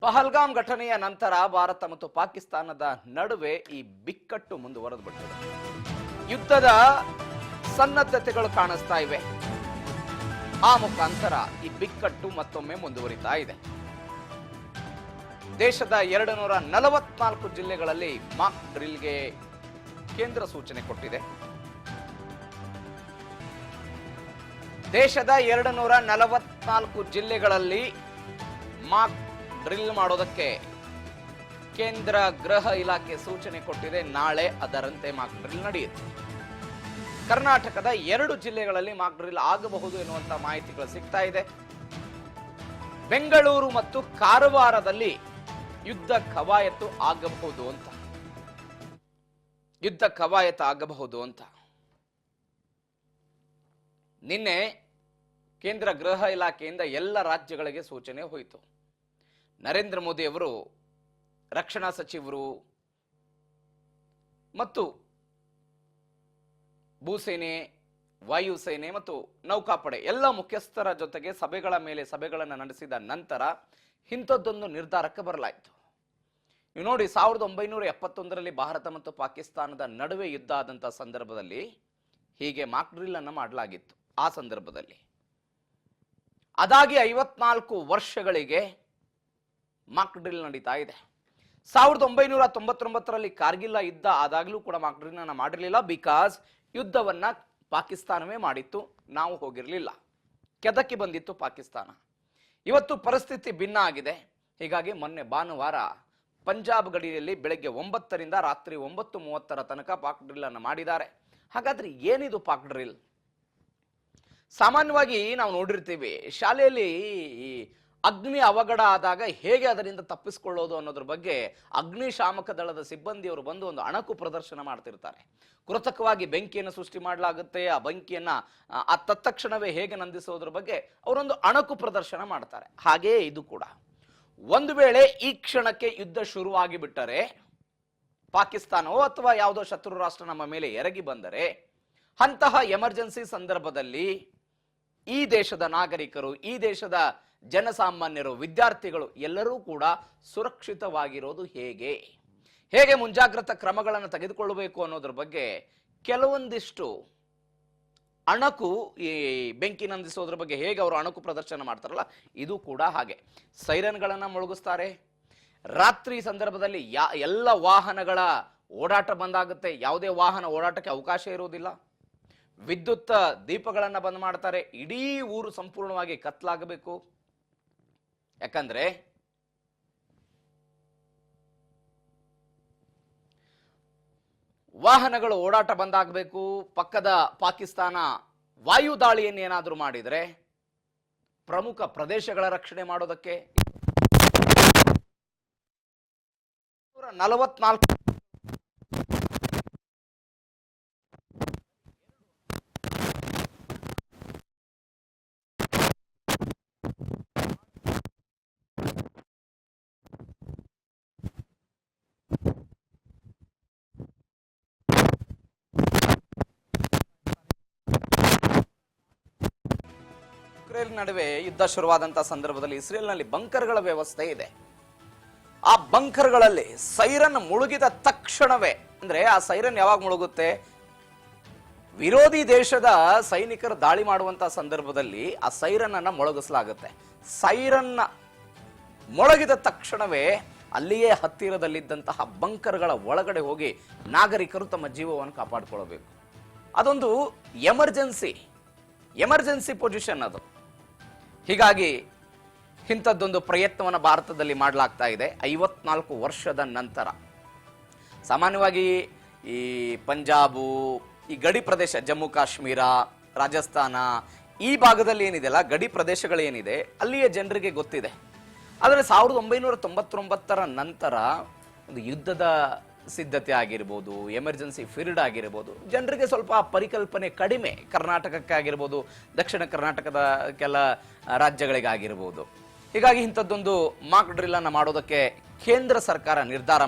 ಪಹಲ್ಗಾಮ್ ಘಟನೆಯ ನಂತರ ಭಾರತ ಮತ್ತು ಪಾಕಿಸ್ತಾನದ ನಡುವೆ ಈ ಬಿಕ್ಕಟ್ಟು ಮುಂದುವರೆದು ಬಿಟ್ಟಿದೆ. ಯುದ್ಧದ ಸನ್ನದ್ಧತೆಗಳು ಕಾಣಿಸ್ತಾ ಇವೆ. ಆ ಮುಖಾಂತರ ಈ ಬಿಕ್ಕಟ್ಟು ಮತ್ತೊಮ್ಮೆ ಮುಂದುವರಿತಾ ಇದೆ. ದೇಶದ 244 ಜಿಲ್ಲೆಗಳಲ್ಲಿ ಮಾಕ್ ಡ್ರಿಲ್ಗೆ ಕೇಂದ್ರ ಸೂಚನೆ ಕೊಟ್ಟಿದೆ. ದೇಶದ 244 ಜಿಲ್ಲೆಗಳಲ್ಲಿ ಮಾಕ್ ಡ್ರಿಲ್ ಮಾಡೋದಕ್ಕೆ ಕೇಂದ್ರ ಗೃಹ ಇಲಾಖೆ ಸೂಚನೆ ಕೊಟ್ಟಿದೆ. ನಾಳೆ ಅದರಂತೆ ಮಾಕ್ ಡ್ರಿಲ್ ನಡೆಯುತ್ತೆ. ಕರ್ನಾಟಕದ 2 ಜಿಲ್ಲೆಗಳಲ್ಲಿ ಮಾಕ್ ಡ್ರಿಲ್ ಆಗಬಹುದು ಎನ್ನುವಂತ ಮಾಹಿತಿಗಳು ಸಿಗ್ತಾ ಇದೆ. ಬೆಂಗಳೂರು ಮತ್ತು ಕಾರವಾರದಲ್ಲಿ ಯುದ್ಧ ಕವಾಯತು ಆಗಬಹುದು ಅಂತ ನಿನ್ನೆ ಕೇಂದ್ರ ಗೃಹ ಇಲಾಖೆಯಿಂದ ಎಲ್ಲ ರಾಜ್ಯಗಳಿಗೆ ಸೂಚನೆ ಹೋಯಿತು. ನರೇಂದ್ರ ಮೋದಿ ಅವರು ರಕ್ಷಣಾ ಸಚಿವರು ಮತ್ತು ಭೂಸೇನೆ, ವಾಯುಸೇನೆ ಮತ್ತು ನೌಕಾಪಡೆ ಎಲ್ಲ ಮುಖ್ಯಸ್ಥರ ಜೊತೆಗೆ ಸಭೆಗಳ ಮೇಲೆ ಸಭೆಗಳನ್ನು ನಡೆಸಿದ ನಂತರ ಇಂಥದ್ದೊಂದು ನಿರ್ಧಾರಕ್ಕೆ ಬರಲಾಯಿತು. ನೀವು ನೋಡಿ, 1971ರಲ್ಲಿ ಭಾರತ ಮತ್ತು ಪಾಕಿಸ್ತಾನದ ನಡುವೆ ಯುದ್ಧ ಆದಂತಹ ಸಂದರ್ಭದಲ್ಲಿ ಹೀಗೆ ಮಾಕ್ ಡ್ರಿಲ್ ಅನ್ನು ಮಾಡಲಾಗಿತ್ತು. ಆ ಸಂದರ್ಭದಲ್ಲಿ ಅದಾಗಿ 54 ವರ್ಷಗಳಿಗೆ ಮಾಕ್ ಡ್ರಿಲ್ ನಡೀತಾ ಇದೆ. 1999ರಲ್ಲಿ ಕಾರ್ಗಿಲ್ ಯುದ್ಧ ಆದಾಗಲೂ ಕೂಡ ಮಾಕ್ ಡ್ರಿಲ್ ಅನ್ನು ಮಾಡಿರಲಿಲ್ಲ. ಬಿಕಾಸ್ ಯುದ್ಧವನ್ನ ಪಾಕಿಸ್ತಾನವೇ ಮಾಡಿತ್ತು, ನಾವು ಹೋಗಿರಲಿಲ್ಲ. ಕೆದಕಿ ಬಂದಿತ್ತು ಪಾಕಿಸ್ತಾನ. ಇವತ್ತು ಪರಿಸ್ಥಿತಿ ಭಿನ್ನ ಆಗಿದೆ. ಹೀಗಾಗಿ ಮೊನ್ನೆ ಭಾನುವಾರ ಪಂಜಾಬ್ ಗಡಿಯಲ್ಲಿ ಬೆಳಗ್ಗೆ 9ರಿಂದ ರಾತ್ರಿ 9:30 ತನಕ ಪಾಕ್ ಡ್ರಿಲ್ ಅನ್ನು ಮಾಡಿದ್ದಾರೆ. ಹಾಗಾದ್ರೆ ಏನಿದು ಪಾಕ್ ಡ್ರಿಲ್? ಸಾಮಾನ್ಯವಾಗಿ ನಾವು ನೋಡಿರ್ತೀವಿ, ಶಾಲೆಯಲ್ಲಿ ಅಗ್ನಿ ಅವಘಡ ಆದಾಗ ಹೇಗೆ ಅದರಿಂದ ತಪ್ಪಿಸಿಕೊಳ್ಳೋದು ಅನ್ನೋದ್ರ ಬಗ್ಗೆ ಅಗ್ನಿಶಾಮಕ ದಳದ ಸಿಬ್ಬಂದಿಯವರು ಬಂದು ಒಂದು ಅಣಕು ಪ್ರದರ್ಶನ ಮಾಡ್ತಿರ್ತಾರೆ. ಕೃತಕವಾಗಿ ಬೆಂಕಿಯನ್ನು ಸೃಷ್ಟಿ ಮಾಡಲಾಗುತ್ತೆ. ಆ ಬೆಂಕಿಯನ್ನ ತತ್ಕ್ಷಣವೇ ಹೇಗೆ ನಂದಿಸೋದ್ರ ಬಗ್ಗೆ ಅವರೊಂದು ಅಣಕು ಪ್ರದರ್ಶನ ಮಾಡ್ತಾರೆ. ಹಾಗೆಯೇ ಇದು ಕೂಡ. ಒಂದು ವೇಳೆ ಈ ಕ್ಷಣಕ್ಕೆ ಯುದ್ಧ ಶುರುವಾಗಿ ಬಿಟ್ಟರೆ, ಪಾಕಿಸ್ತಾನವೋ ಅಥವಾ ಯಾವುದೋ ಶತ್ರು ರಾಷ್ಟ್ರ ನಮ್ಮ ಮೇಲೆ ಎರಗಿ ಬಂದರೆ, ಅಂತಹ ಎಮರ್ಜೆನ್ಸಿ ಸಂದರ್ಭದಲ್ಲಿ ಈ ದೇಶದ ನಾಗರಿಕರು, ಈ ದೇಶದ ಜನಸಾಮಾನ್ಯರು, ವಿದ್ಯಾರ್ಥಿಗಳು ಎಲ್ಲರೂ ಕೂಡ ಸುರಕ್ಷಿತವಾಗಿರೋದು ಹೇಗೆ ಮುಂಜಾಗ್ರತಾ ಕ್ರಮಗಳನ್ನು ತೆಗೆದುಕೊಳ್ಳಬೇಕು ಅನ್ನೋದ್ರ ಬಗ್ಗೆ ಕೆಲವೊಂದಿಷ್ಟು ಅಣಕು, ಈ ಬೆಂಕಿ ನಂದಿಸೋದ್ರ ಬಗ್ಗೆ ಹೇಗೆ ಅವರು ಅಣಕು ಪ್ರದರ್ಶನ ಮಾಡ್ತಾರಲ್ಲ, ಇದು ಕೂಡ ಹಾಗೆ. ಸೈರನ್ಗಳನ್ನು ಮೊಳಗಿಸ್ತಾರೆ. ರಾತ್ರಿ ಸಂದರ್ಭದಲ್ಲಿ ಎಲ್ಲ ವಾಹನಗಳ ಓಡಾಟ ಬಂದಾಗುತ್ತೆ. ಯಾವುದೇ ವಾಹನ ಓಡಾಟಕ್ಕೆ ಅವಕಾಶ ಇರುವುದಿಲ್ಲ. ವಿದ್ಯುತ್ ದೀಪಗಳನ್ನು ಬಂದ್ ಮಾಡ್ತಾರೆ. ಇಡೀ ಊರು ಸಂಪೂರ್ಣವಾಗಿ ಕತ್ಲಾಗಬೇಕು. ಯಾಕಂದ್ರೆ ವಾಹನಗಳು ಓಡಾಟ ಬಂದಾಗಬೇಕು. ಪಕ್ಕದ ಪಾಕಿಸ್ತಾನ ವಾಯು ದಾಳಿಯನ್ನು ಏನಾದರೂ ಮಾಡಿದರೆ ಪ್ರಮುಖ ಪ್ರದೇಶಗಳ ರಕ್ಷಣೆ ಮಾಡೋದಕ್ಕೆ 144 ಇಸ್ರೇಲ್ ನಡುವೆ ಯುದ್ಧ ಶುರುವಾದಂತಹ ಸಂದರ್ಭದಲ್ಲಿ ಇಸ್ರೇಲ್ನಲ್ಲಿ ಬಂಕರ್ಗಳ ವ್ಯವಸ್ಥೆ ಇದೆ. ಆ ಬಂಕರ್ಗಳಲ್ಲಿ ಸೈರನ್ ಮುಳುಗಿದ ತಕ್ಷಣವೇ, ಅಂದ್ರೆ ಆ ಸೈರನ್ ಯಾವಾಗ ಮುಳುಗುತ್ತೆ, ವಿರೋಧಿ ದೇಶದ ಸೈನಿಕರು ದಾಳಿ ಮಾಡುವಂತಹ ಸಂದರ್ಭದಲ್ಲಿ ಆ ಸೈರನ್ ಅನ್ನ ಮೊಳಗಿಸಲಾಗುತ್ತೆ. ಸೈರನ್ ಮೊಳಗಿದ ತಕ್ಷಣವೇ ಅಲ್ಲಿಯೇ ಹತ್ತಿರದಲ್ಲಿದ್ದಂತಹ ಬಂಕರ್ಗಳ ಒಳಗಡೆ ಹೋಗಿ ನಾಗರಿಕರು ತಮ್ಮ ಜೀವವನ್ನು ಕಾಪಾಡಿಕೊಳ್ಳಬೇಕು. ಅದೊಂದು ಎಮರ್ಜೆನ್ಸಿ ಪೊಸಿಷನ್ ಅದು. ಹೀಗಾಗಿ ಇಂಥದ್ದೊಂದು ಪ್ರಯತ್ನವನ್ನು ಭಾರತದಲ್ಲಿ ಮಾಡಲಾಗ್ತಾ ಇದೆ 54 ವರ್ಷದ ನಂತರ. ಸಾಮಾನ್ಯವಾಗಿ ಈ ಪಂಜಾಬು, ಈ ಗಡಿ ಪ್ರದೇಶ, ಜಮ್ಮು ಕಾಶ್ಮೀರ, ರಾಜಸ್ಥಾನ, ಈ ಭಾಗದಲ್ಲಿ ಏನಿದೆಯಲ್ಲ ಗಡಿ ಪ್ರದೇಶಗಳೇನಿದೆ, ಅಲ್ಲಿಯ ಜನರಿಗೆ ಗೊತ್ತಿದೆ. ಆದರೆ 1999ರ ನಂತರ ಒಂದು ಯುದ್ಧದ ಸಿದ್ಧತೆ ಆಗಿರ್ಬೋದು, ಎಮರ್ಜೆನ್ಸಿ ಫೀಲ್ಡ್ ಆಗಿರ್ಬೋದು, ಜನರಿಗೆ ಸ್ವಲ್ಪ ಪರಿಕಲ್ಪನೆ ಕಡಿಮೆ. ಕರ್ನಾಟಕಕ್ಕೆ ಆಗಿರ್ಬೋದು, ದಕ್ಷಿಣ ಕರ್ನಾಟಕದ ಕೆಲ ರಾಜ್ಯಗಳಿಗಾಗಿರ್ಬೋದು. ಹೀಗಾಗಿ ಇಂಥದ್ದೊಂದು ಮಾಕ್ ಡ್ರಿಲ್ ಅನ್ನು ಮಾಡೋದಕ್ಕೆ ಕೇಂದ್ರ ಸರ್ಕಾರ ನಿರ್ಧಾರ